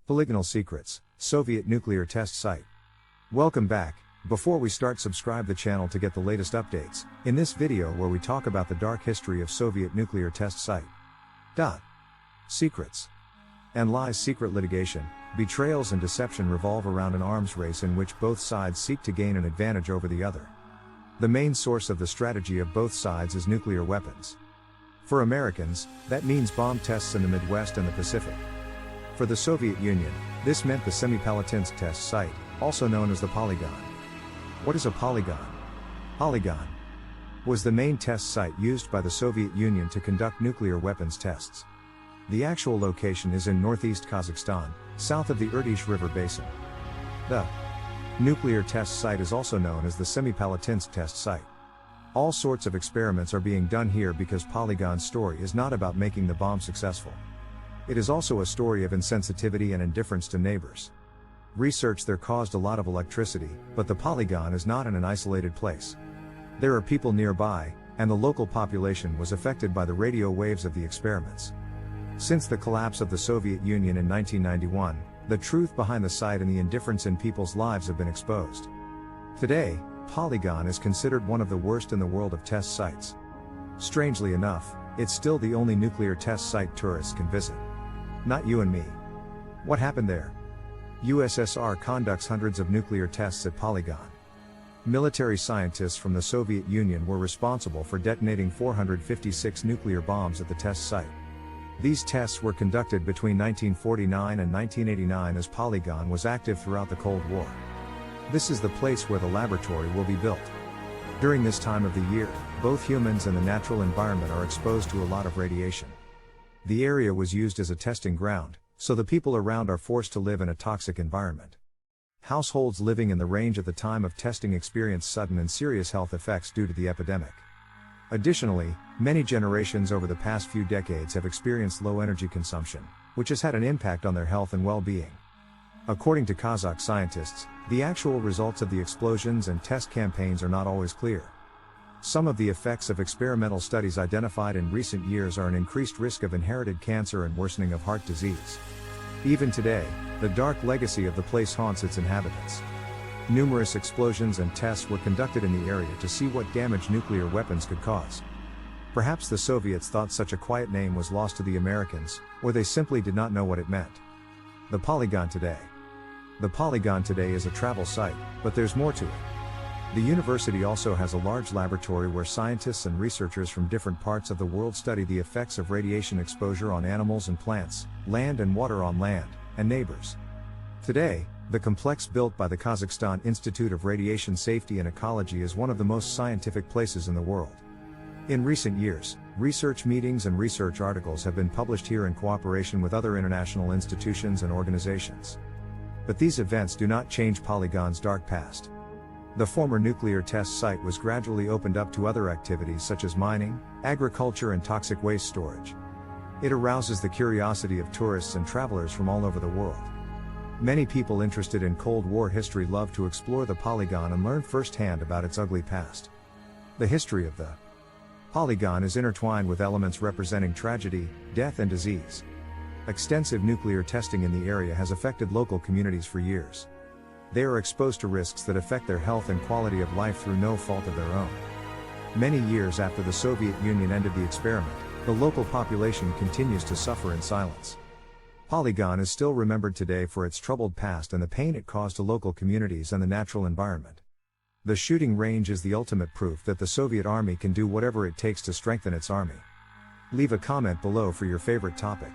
Polygonal Secrets, Soviet Nuclear Test Site. Welcome back. Before we start, subscribe the channel to get the latest updates, in this video where we talk about the dark history of Soviet nuclear test site. Secrets and lies. Secret litigation, betrayals and deception revolve around an arms race in which both sides seek to gain an advantage over the other. The main source of the strategy of both sides is nuclear weapons. For Americans, that means bomb tests in the Midwest and the Pacific. For the Soviet Union, this meant the Semipalatinsk test site, also known as the Polygon. What is a polygon? Polygon was the main test site used by the Soviet Union to conduct nuclear weapons tests. The actual location is in northeast Kazakhstan, south of the Irtysh River Basin. The nuclear test site is also known as the Semipalatinsk test site. All sorts of experiments are being done here because Polygon's story is not about making the bomb successful. It is also a story of insensitivity and indifference to neighbors. Research there caused a lot of electricity, but the Polygon is not in an isolated place. There are people nearby, and the local population was affected by the radio waves of the experiments. Since the collapse of the Soviet Union in 1991, the truth behind the site and the indifference in people's lives have been exposed. Today, Polygon is considered one of the worst in the world of test sites. Strangely enough, it's still the only nuclear test site tourists can visit. Not you and me. What happened there? USSR conducts hundreds of nuclear tests at Polygon. Military scientists from the Soviet Union were responsible for detonating 456 nuclear bombs at the test site. These tests were conducted between 1949 and 1989 as Polygon was active throughout the Cold War. This is the place where the laboratory will be built. During this time of the year, both humans and the natural environment are exposed to a lot of radiation. The area was used as a testing ground, so the people around are forced to live in a toxic environment. Households living in the range at the time of testing experienced sudden and serious health effects due to the epidemic. Additionally, many generations over the past few decades have experienced low energy consumption, which has had an impact on their health and well-being. According to Kazakh scientists, the actual results of the explosions and test campaigns are not always clear. Some of the effects of experimental studies identified in recent years are an increased risk of inherited cancer and worsening of heart disease. Even today, the dark legacy of the place haunts its inhabitants. Numerous explosions and tests were conducted in the area to see what damage nuclear weapons could cause. Perhaps the Soviets thought such a quiet name was lost to the Americans, or they simply did not know what it meant. The Polygon today. The Polygon today is a travel site, but there's more to it. The university also has a large laboratory where scientists and researchers from different parts of the world study the effects of radiation exposure on animals and plants, land and water on land, and neighbors. Today, the complex built by the Kazakhstan Institute of Radiation Safety and Ecology is one of the most scientific places in the world. In recent years, research meetings and research articles have been published here in cooperation with other international institutions and organizations. But these events do not change Polygon's dark past. The former nuclear test site was gradually opened up to other activities such as mining, agriculture and toxic waste storage. It arouses the curiosity of tourists and travelers from all over the world. Many people interested in Cold War history love to explore the Polygon and learn firsthand about its ugly past. The history of the Polygon is intertwined with elements representing tragedy, death and disease. Extensive nuclear testing in the area has affected local communities for years. They are exposed to risks that affect their health and quality of life through no fault of their own. Many years after the Soviet Union ended the experiment, the local population continues to suffer in silence. Polygon is still remembered today for its troubled past and the pain it caused to local communities and the natural environment. The shooting range is the ultimate proof that the Soviet army can do whatever it takes to strengthen its army. Leave a comment below for your favorite topic.